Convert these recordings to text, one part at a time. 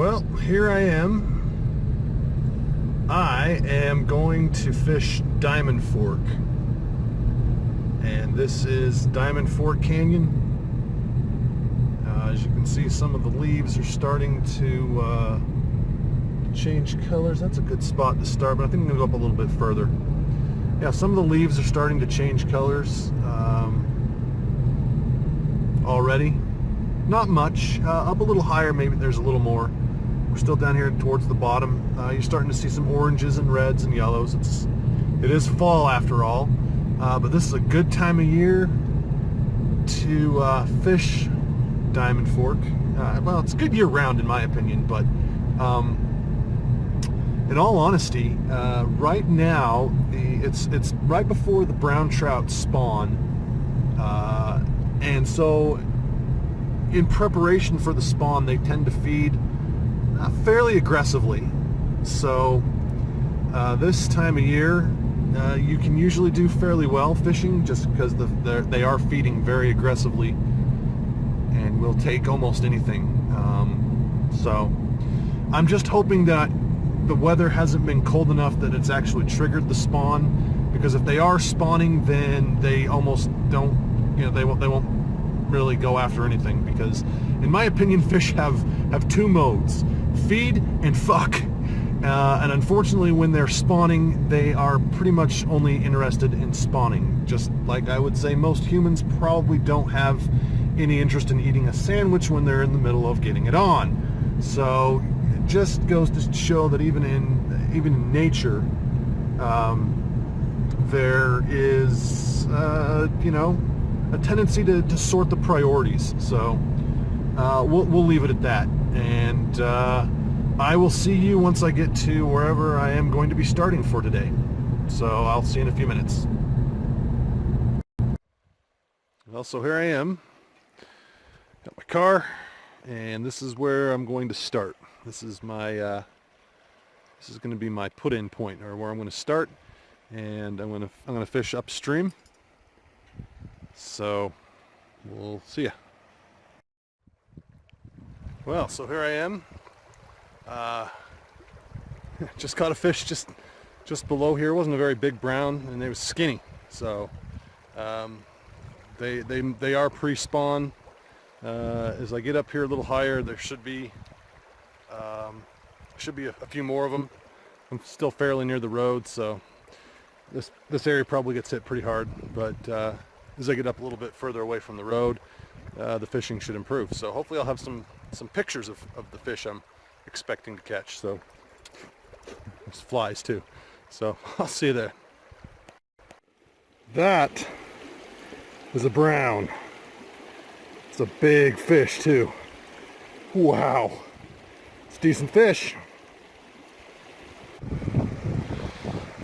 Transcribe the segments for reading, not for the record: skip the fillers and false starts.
Well, here I am. I am going to fish Diamond Fork. And this is Diamond Fork Canyon. As you can see, some of the leaves are starting to change colors. That's a good spot to start, but I think I'm going to go up a little bit further. Yeah, some of the leaves are starting to change colors already. Not much. Up a little higher, maybe there's a little more. We're still down here towards the bottom. You're starting to see some oranges and reds and yellows. It is fall after all, but this is a good time of year to fish Diamond Fork. Well, it's good year-round in my opinion, but in all honesty, right now it's right before the brown trout spawn, and so in preparation for the spawn, they tend to feed fairly aggressively. So this time of year, you can usually do fairly well fishing, just because they are feeding very aggressively and will take almost anything. So I'm just hoping that the weather hasn't been cold enough that it's actually triggered the spawn, because if they are spawning, then they almost don't, they won't really go after anything, because in my opinion, fish have two modes: feed and fuck. And unfortunately, when they're spawning, they are pretty much only interested in spawning. Just like I would say most humans probably don't have any interest in eating a sandwich when they're in the middle of getting it on. So it just goes to show that even in nature, there is a tendency to sort the priorities. So we'll leave it at that, and I will see you once I get to wherever I am going to be starting for today. So I'll see you in a few minutes. Well, so here I am. Got my car, and this is where I'm going to start. This is my this is going to be my put-in point, or where I'm going to start, and I'm going to fish upstream. So we'll see ya. Well, so here I am. Just caught a fish just below here. It wasn't a very big brown, and they was skinny. So they are pre-spawn. As I get up here a little higher, there should be a few more of them. I'm still fairly near the road, so this area probably gets hit pretty hard. But as I get up a little bit further away from the road, the fishing should improve. So hopefully I'll have some pictures of the fish I'm expecting to catch. So there's flies too. So I'll see you there. That is a brown. It's a big fish too. Wow. It's a decent fish.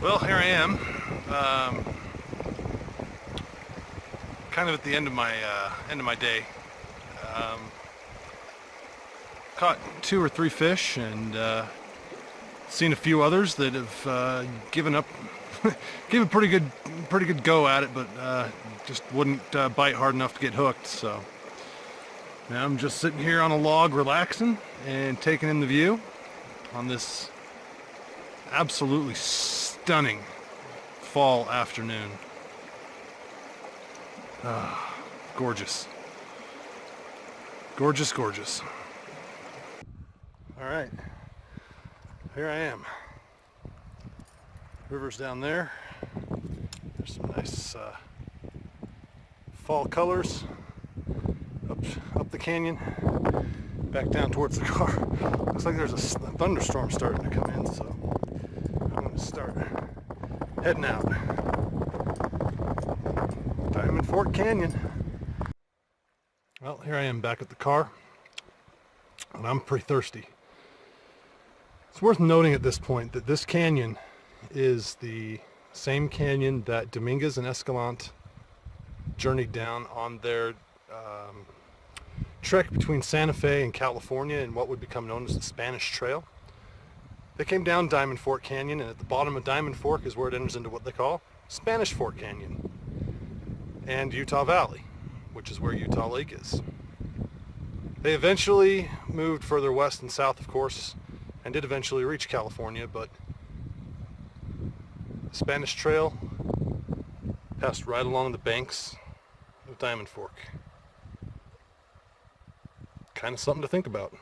Well, here I am. Kind of at the end of my day. Caught 2 or 3 fish, and seen a few others that have given up, gave a pretty good go at it, but just wouldn't bite hard enough to get hooked. So now I'm just sitting here on a log, relaxing and taking in the view on this absolutely stunning fall afternoon. Gorgeous. Gorgeous, gorgeous. All right, here I am. River's down there. There's some nice fall colors up the canyon, back down towards the car. Looks like there's a thunderstorm starting to come in, so I'm going to start heading out. Diamond Fork Canyon. Well, here I am back at the car, and I'm pretty thirsty. It's worth noting at this point that this canyon is the same canyon that Dominguez and Escalante journeyed down on their trek between Santa Fe and California in what would become known as the Spanish Trail. They came down Diamond Fork Canyon, and at the bottom of Diamond Fork is where it enters into what they call Spanish Fork Canyon and Utah Valley, which is where Utah Lake is. They eventually moved further west and south, of course, and did eventually reach California, but the Spanish Trail passed right along the banks of Diamond Fork. Kind of something to think about.